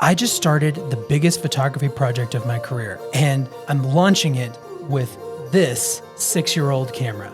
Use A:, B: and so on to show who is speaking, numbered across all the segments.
A: I just started the biggest photography project of my career, and I'm launching it with this 6-year-old camera.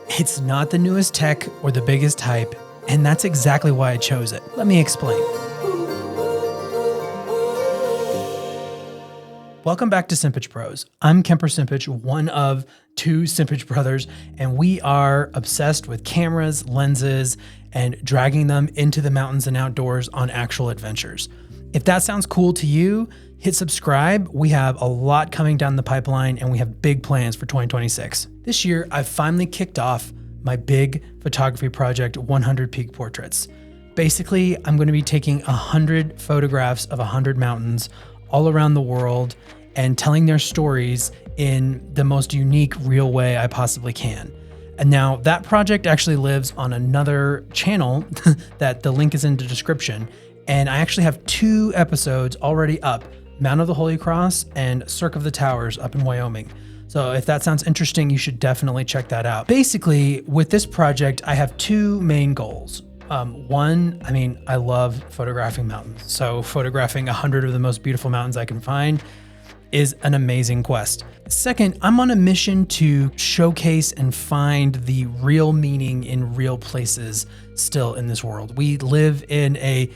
A: It's not the newest tech or the biggest hype, and that's exactly why I chose it. Let me explain. Welcome back to Simpich Pros. I'm Kemper Simpich, one of 2 Simpich brothers, and we are obsessed with cameras, lenses, and dragging them into the mountains and outdoors on actual adventures. If that sounds cool to you, hit subscribe. We have a lot coming down the pipeline, and we have big plans for 2026. This year, I've finally kicked off my big photography project, 100 Peak Portraits. Basically, I'm going to be taking 100 photographs of 100 mountains all around the world and telling their stories in the most unique, real way I possibly can. And now that project actually lives on another channel that the link is in the description. And I actually have 2 episodes already up, Mount of the Holy Cross and Cirque of the Towers up in Wyoming. So if that sounds interesting, you should definitely check that out. Basically, with this project, I have 2 main goals. One, I love photographing mountains. So photographing 100 of the most beautiful mountains I can find is an amazing quest. Second, I'm on a mission to showcase and find the real meaning in real places still in this world. We live in a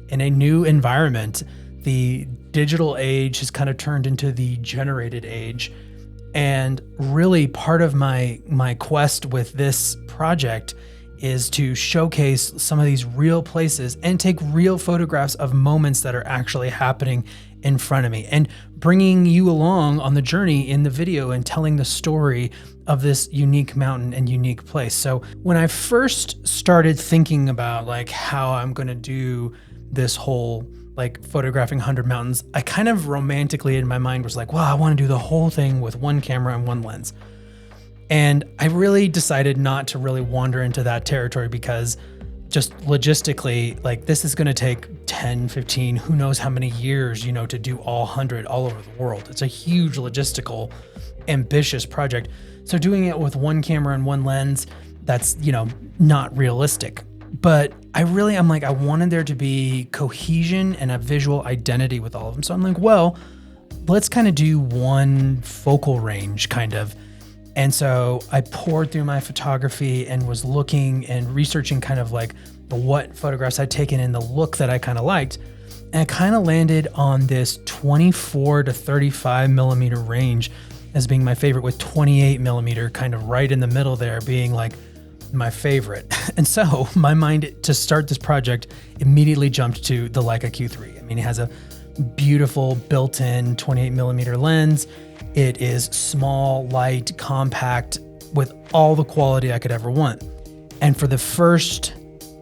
A: new environment. The digital age has kind of turned into the generated age. And really part of my quest with this project is to showcase some of these real places and take real photographs of moments that are actually happening in front of me and bringing you along on the journey in the video and telling the story of this unique mountain and unique place. So when I first started thinking about how I'm going to do this whole photographing 100 mountains, I kind of romantically in my mind was like, I want to do the whole thing with one camera and one lens. And I really decided not to really wander into that territory because just logistically, this is going to take 10, 15, who knows how many years, to do all 100 all over the world. It's a huge logistical, ambitious project. So doing it with one camera and one lens, that's, not realistic. But I'm I wanted there to be cohesion and a visual identity with all of them. So I'm let's kind of do one focal range kind of. And so I poured through my photography and was looking and researching kind of what photographs I'd taken and the look that I kind of liked. And I kind of landed on this 24 to 35 millimeter range as being my favorite, with 28 millimeter kind of right in the middle there being my favorite. And so my mind to start this project immediately jumped to the Leica Q3. It has a beautiful built-in 28 millimeter lens. It is small, light, compact, with all the quality I could ever want. And for the first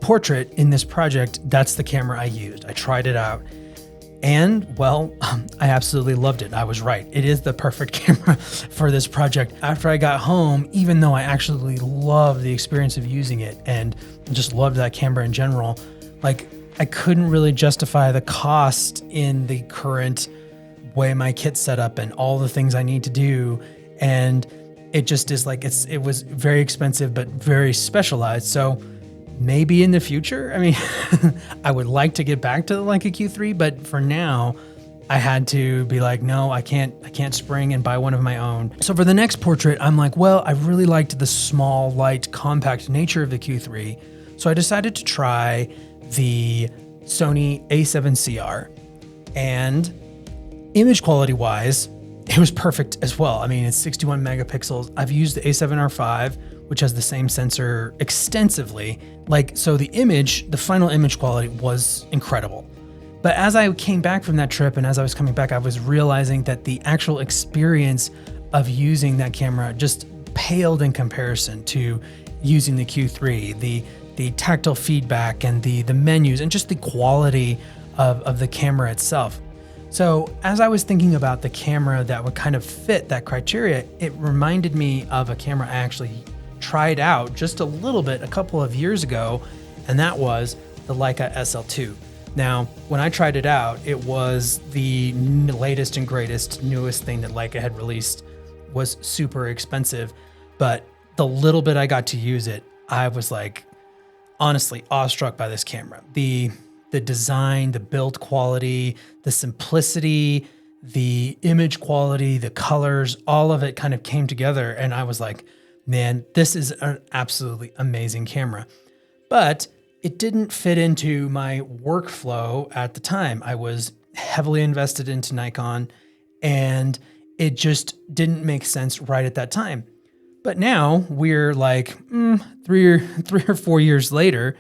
A: portrait in this project, that's the camera I used. I tried it out and I absolutely loved it. I was right. It is the perfect camera for this project. After I got home, even though I actually loved the experience of using it and just loved that camera in general, I couldn't really justify the cost in the current way my kit's set up and all the things I need to do. And it just is it was very expensive, but very specialized. So maybe in the future, I would like to get back to the Leica Q3, but for now I had to be no, I can't spring and buy one of my own. So for the next portrait, I'm I really liked the small, light, compact nature of the Q3. So I decided to try the Sony A7CR, and image quality wise, it was perfect as well. It's 61 megapixels. I've used the A7R5, which has the same sensor extensively. So the final image quality was incredible. But as I came back from that trip and as I was coming back, I was realizing that the actual experience of using that camera just paled in comparison to using the Q3, the tactile feedback and the menus and just the quality of the camera itself. So as I was thinking about the camera that would kind of fit that criteria, it reminded me of a camera I actually tried out just a little bit a couple of years ago, and that was the Leica SL2. Now, when I tried it out, it was the latest and greatest, newest thing that Leica had released. Was super expensive, but the little bit I got to use it, I was honestly awestruck by this camera. The the design, the build quality, the simplicity, the image quality, the colors, all of it kind of came together. And I was like, man, this is an absolutely amazing camera. But it didn't fit into my workflow at the time. I was heavily invested into Nikon, and it just didn't make sense right at that time. But now we're like 3 or 4 years later,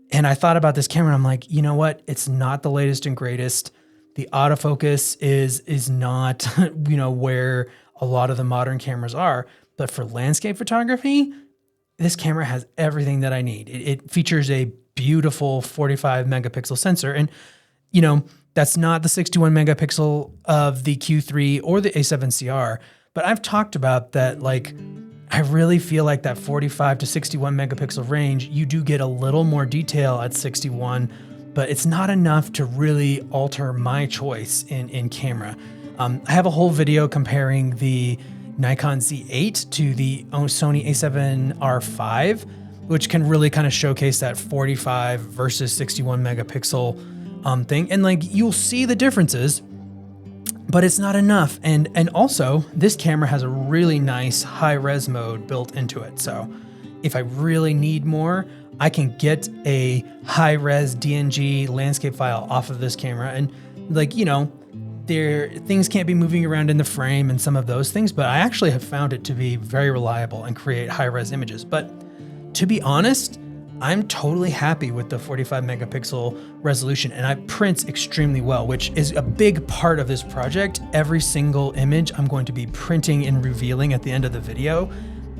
A: and I thought about this camera and I'm like, you know what? It's not the latest and greatest. The autofocus is not, where a lot of the modern cameras are. But for landscape photography, this camera has everything that I need. It features a beautiful 45 megapixel sensor. And, that's not the 61 megapixel of the Q3 or the A7CR. But I've talked about that, I really feel like that 45 to 61 megapixel range, you do get a little more detail at 61, but it's not enough to really alter my choice in camera. I have a whole video comparing the Nikon Z8 to the Sony A7R5, which can really kind of showcase that 45 versus 61 megapixel thing. And you'll see the differences, but it's not enough. And also this camera has a really nice high res mode built into it. So if I really need more, I can get a high res DNG landscape file off of this camera. And things can't be moving around in the frame and some of those things, but I actually have found it to be very reliable and create high res images. But to be honest, I'm totally happy with the 45 megapixel resolution, and I print extremely well, which is a big part of this project. Every single image I'm going to be printing and revealing at the end of the video,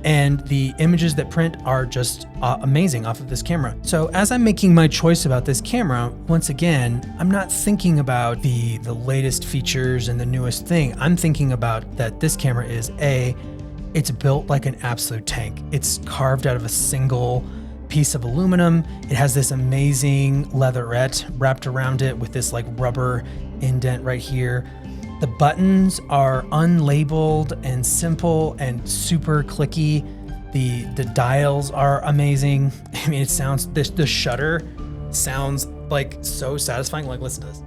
A: and the images that print are just amazing off of this camera. So as I'm making my choice about this camera, once again, I'm not thinking about the latest features and the newest thing. I'm thinking about that this camera is it's built like an absolute tank. It's carved out of a single piece of aluminum. It has this amazing leatherette wrapped around it with this rubber indent right here. The buttons are unlabeled and simple and super clicky. The dials are amazing. I mean, the shutter sounds so satisfying. Listen to this.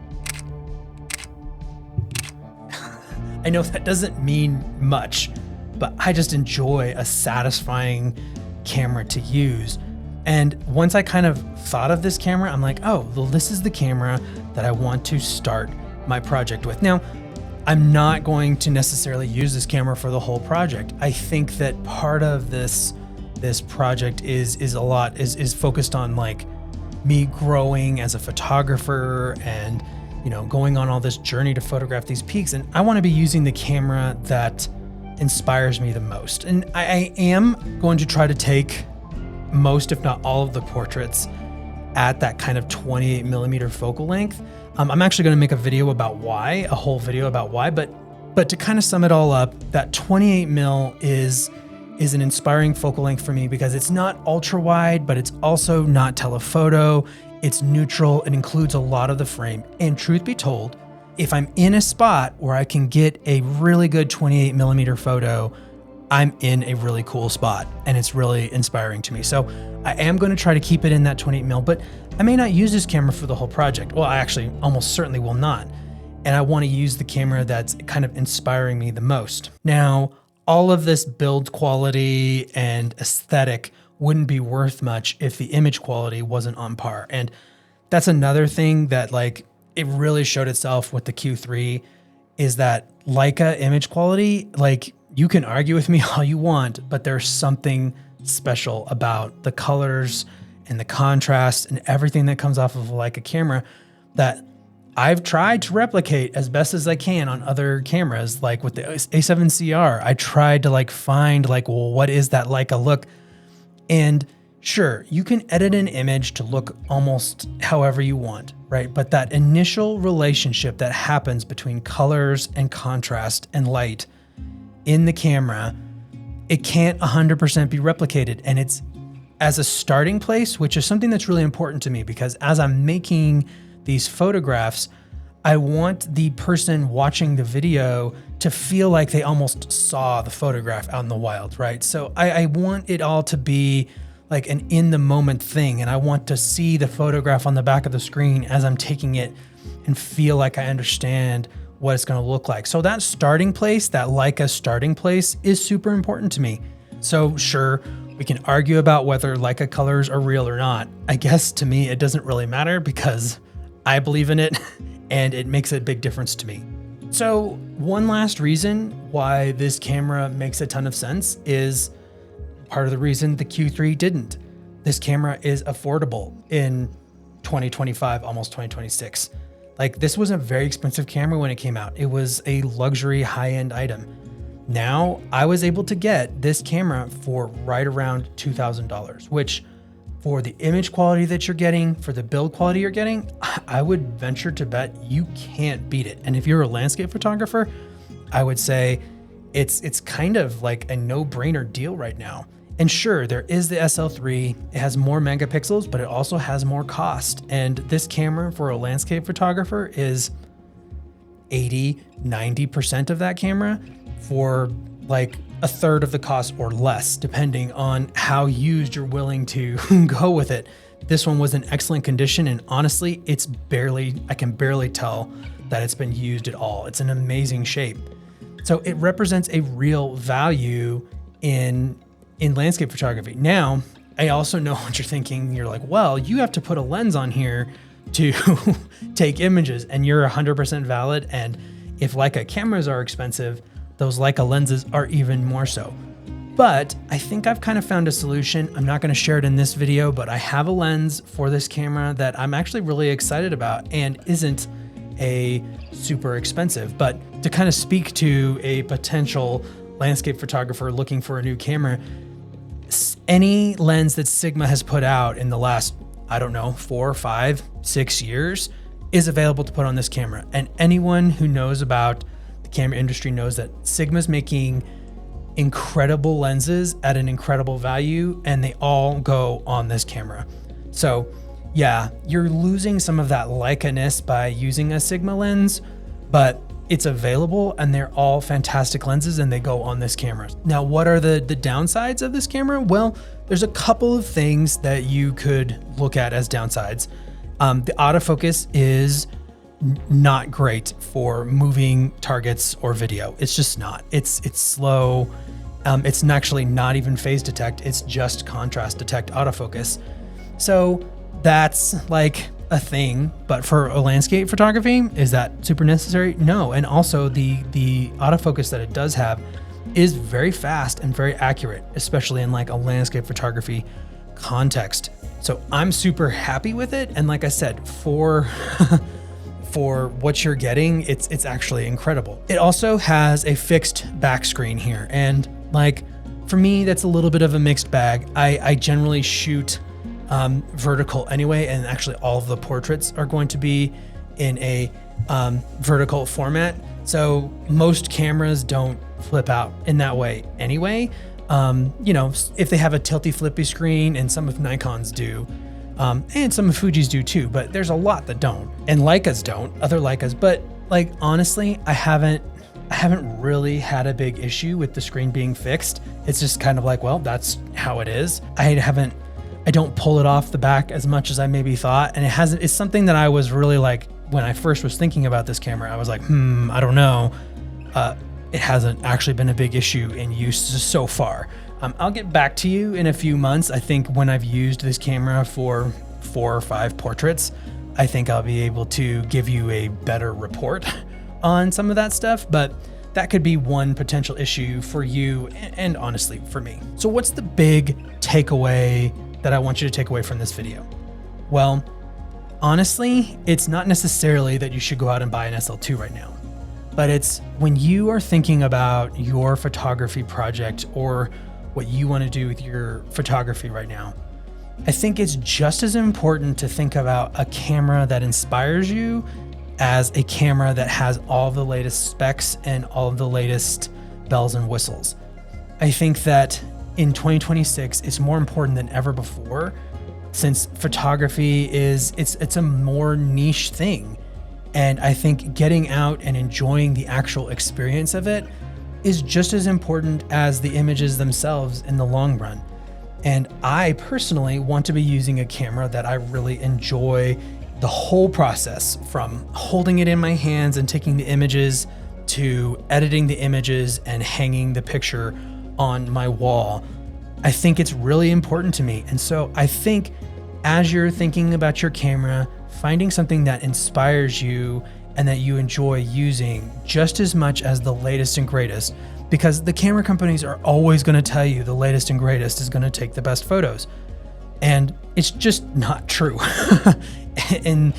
A: I know that doesn't mean much, but I just enjoy a satisfying camera to use. And once I kind of thought of this camera, I'm like, oh, well, this is the camera that I want to start my project with. Now, I'm not going to necessarily use this camera for the whole project. I think that part of this project is focused on me growing as a photographer and, going on all this journey to photograph these peaks. And I want to be using the camera that inspires me the most. And I am going to try to take most, if not all, of the portraits at that kind of 28 millimeter focal length. I'm actually going to make a whole video about why, but to kind of sum it all up, that 28 mil is an inspiring focal length for me because it's not ultra wide, but it's also not telephoto. It's neutral. It includes a lot of the frame. And truth be told, if I'm in a spot where I can get a really good 28 millimeter photo, I'm in a really cool spot and it's really inspiring to me. So I am going to try to keep it in that 28 mil, but I may not use this camera for the whole project. Well, I actually almost certainly will not. And I want to use the camera that's kind of inspiring me the most. Now, all of this build quality and aesthetic wouldn't be worth much if the image quality wasn't on par. And that's another thing that it really showed itself with the Q3 is that Leica image quality, you can argue with me all you want, but there's something special about the colors and the contrast and everything that comes off of a Leica camera that I've tried to replicate as best as I can on other cameras. Like with the A7CR, I tried to find well, what is that Leica look? And sure, you can edit an image to look almost however you want, right? But that initial relationship that happens between colors and contrast and light in the camera, it can't 100% be replicated. And it's as a starting place, which is something that's really important to me because as I'm making these photographs, I want the person watching the video to feel like they almost saw the photograph out in the wild, right? So I want it all to be like an in the moment thing. And I want to see the photograph on the back of the screen as I'm taking it and feel like I understand what it's going to look like. So that starting place, that Leica starting place, is super important to me. So sure, we can argue about whether Leica colors are real or not. I guess to me, it doesn't really matter because I believe in it and it makes a big difference to me. So one last reason why this camera makes a ton of sense is part of the reason the Q3 didn't. This camera is affordable in 2025, almost 2026. Like, this was a very expensive camera when it came out. It was a luxury high-end item. Now I was able to get this camera for right around $2,000, which for the image quality that you're getting, for the build quality you're getting, I would venture to bet you can't beat it. And if you're a landscape photographer, I would say it's kind of like a no-brainer deal right now. And sure, there is the SL3, it has more megapixels, but it also has more cost. And this camera for a landscape photographer is 80, 90% of that camera for like a third of the cost or less, depending on how used you're willing to go with it. This one was in excellent condition, and honestly, I can barely tell that it's been used at all. It's an amazing shape. So it represents a real value in landscape photography. Now, I also know what you're thinking. You're like, well, you have to put a lens on here to take images, and you're 100% valid. And if Leica cameras are expensive, those Leica lenses are even more so. But I think I've kind of found a solution. I'm not going to share it in this video, but I have a lens for this camera that I'm actually really excited about and isn't a super expensive. But to kind of speak to a potential landscape photographer looking for a new camera, any lens that Sigma has put out in the last, I don't know, 4, 5, 6 years is available to put on this camera. And anyone who knows about the camera industry knows that Sigma's making incredible lenses at an incredible value, and they all go on this camera. So yeah, you're losing some of that Leica-ness by using a Sigma lens, but it's available and they're all fantastic lenses and they go on this camera. Now, what are the downsides of this camera? Well, there's a couple of things that you could look at as downsides. The autofocus is not great for moving targets or video. It's just not. It's slow. It's actually not even phase detect. It's just contrast detect autofocus. So that's like a thing, but for a landscape photography, is that super necessary? No. And also the autofocus that it does have is very fast and very accurate, especially in like a landscape photography context. So I'm super happy with it. And like I said, for what you're getting, it's actually incredible. It also has a fixed back screen here. And like, for me, that's a little bit of a mixed bag. I generally shoot vertical anyway, and actually all of the portraits are going to be in a vertical format. So most cameras don't flip out in that way anyway. You know, if they have a tilty flippy screen, and some of Nikon's do, and some of Fuji's do too, but there's a lot that don't, and Leicas don't, other Leicas. But like, honestly, I haven't really had a big issue with the screen being fixed. It's just kind of like, well, that's how it is. I don't pull it off the back as much as I maybe thought. And it's something that I was really like, when I first was thinking about this camera, I was like, I don't know. It hasn't actually been a big issue in use so far. I'll get back to you in a few months. I think when I've used this camera for 4 or 5 portraits, I think I'll be able to give you a better report on some of that stuff, but that could be one potential issue for you and honestly for me. So what's the big takeaway that I want you to take away from this video? Well, honestly, it's not necessarily that you should go out and buy an SL2 right now, but it's when you are thinking about your photography project or what you want to do with your photography right now, I think it's just as important to think about a camera that inspires you as a camera that has all of the latest specs and all of the latest bells and whistles. I think that in 2026, it's more important than ever before, since photography it's a more niche thing. And I think getting out and enjoying the actual experience of it is just as important as the images themselves in the long run. And I personally want to be using a camera that I really enjoy the whole process, from holding it in my hands and taking the images to editing the images and hanging the picture on my wall. I think it's really important to me. And so I think as you're thinking about your camera, finding something that inspires you and that you enjoy using just as much as the latest and greatest, because the camera companies are always going to tell you the latest and greatest is going to take the best photos. And it's just not true. In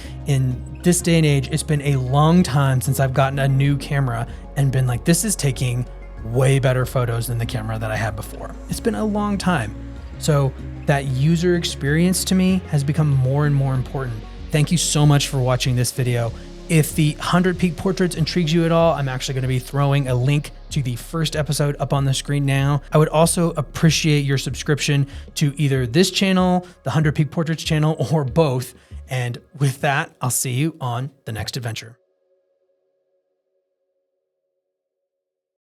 A: this day and age, it's been a long time since I've gotten a new camera and been like, this is taking way better photos than the camera that I had before. It's been a long time. So that user experience to me has become more and more important. Thank you so much for watching this video. If the 100 peak portraits intrigues you at all, I'm actually going to be throwing a link to the first episode up on the screen now. I would also appreciate your subscription to either this channel, the 100 peak portraits channel, or both. And with that, I'll see you on the next adventure.